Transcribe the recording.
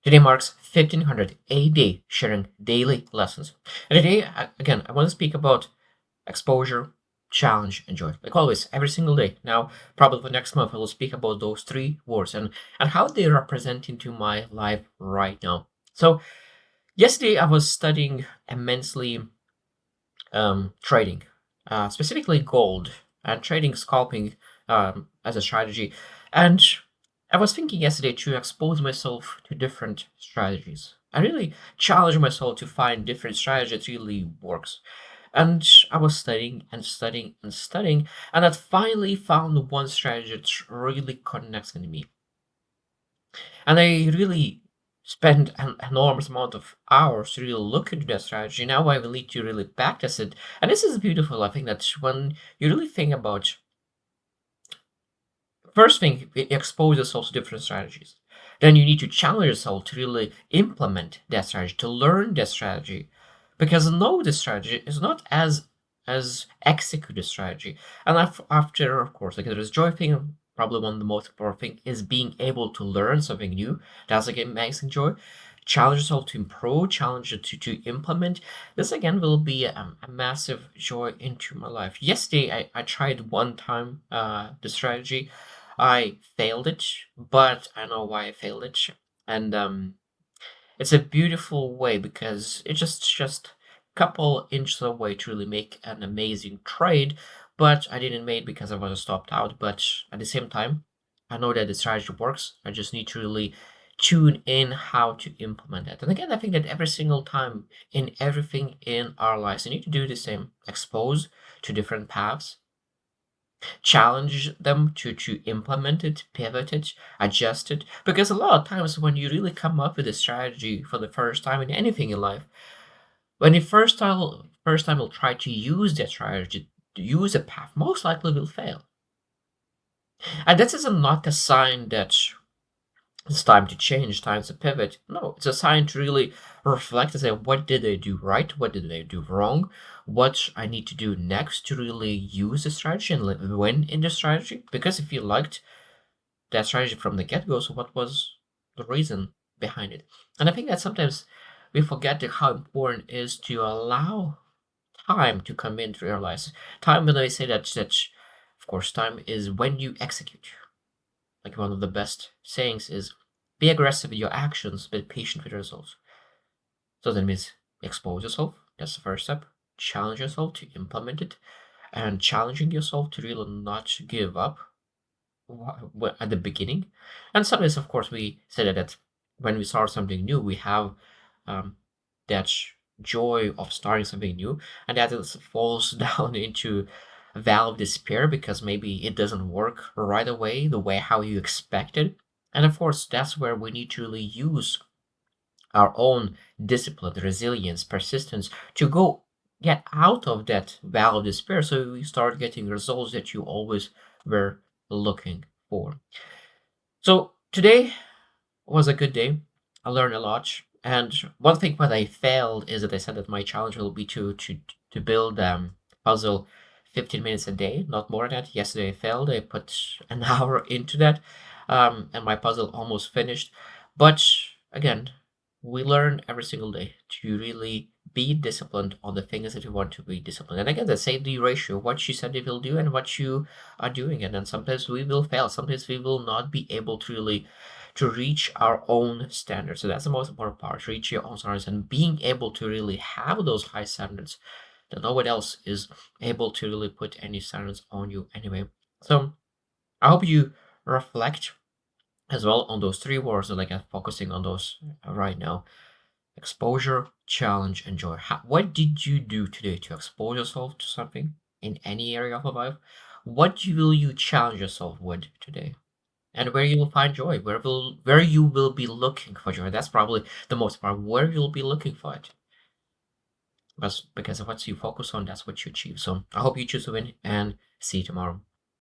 Today marks 1500 AD, sharing daily lessons. And today, again, I want to speak about exposure, challenge, and joy. Like always, every single day. Now, probably for next month, I will speak about those three words and how they represent into my life right now. So, yesterday I was studying immensely trading, specifically gold and trading scalping as a strategy. And I was thinking yesterday to expose myself to different strategies. I really challenged myself to find different strategies that really works. And I was studying and studying and studying, and I finally found one strategy that really connects with me. And I really spent an enormous amount of hours to really look into that strategy. Now I will need to really practice it. And this is beautiful. I think that when you really think about first thing, it exposes yourself to different strategies. Then you need to challenge yourself to really implement that strategy, to learn that strategy. Because know the strategy is not as execute the strategy. And after, of course, like there's joy thing, probably one of the most important thing is being able to learn something new. That's again amazing joy. Challenge yourself to improve, challenge it to implement. This again will be a massive joy into my life. Yesterday, I tried one time the strategy. I failed it, but I know why I failed it. And it's a beautiful way because it's just couple inches away to really make an amazing trade, but I didn't make because I was stopped out. But at the same time, I know that the strategy works. I just need to really tune in how to implement it. And again, I think that every single time in everything in our lives, we need to do the same. Expose to different paths, challenge them to implement it, pivot it, adjust it. Because a lot of times when you really come up with a strategy for the first time in anything in life, when you first time will try to use that strategy, to use a path, most likely will fail. And that is not a sign that it's time to change, time to pivot. No, it's a sign to really reflect and say, what did I do right? What did I do wrong? What I need to do next to really use the strategy and win in the strategy? Because if you liked that strategy from the get go, so what was the reason behind it? And I think that sometimes we forget how important it is to allow time to come in to realize time. When I say that of course time is when you execute. Like one of the best sayings is, be aggressive with your actions, but patient with your results. So that means expose yourself. That's the first step. Challenge yourself to implement it, and challenging yourself to really not give up at the beginning. And sometimes, of course, we say that when we start something new, we have um, that joy of starting something new, and that it falls down into a valley of despair because maybe it doesn't work right away the way how you expected. And of course, that's where we need to really use our own discipline, resilience, persistence to go get out of that valley of despair so we start getting results that you always were looking for. So today was a good day. I learned a lot. And one thing when I failed is that I said that my challenge will be to build puzzle 15 minutes a day, not more than that. Yesterday I failed. I put an hour into that, and my puzzle almost finished. But again, we learn every single day to really be disciplined on the things that you want to be disciplined. And again, the safety ratio, what you said you will do and what you are doing. And then sometimes we will fail. Sometimes we will not be able to really to reach our own standards. So that's the most important part, reach your own standards and being able to really have those high standards that no one else is able to really put any standards on you anyway. So I hope you reflect as well on those three words, like I'm focusing on those right now. Exposure, challenge, and joy. What did you do today to expose yourself to something in any area of your life? What will you challenge yourself with today? And where you will find joy, where you will be looking for joy. That's probably the most part. Where you'll be looking for it, because of what you focus on, that's what you achieve. So I hope you choose to win, and see you tomorrow.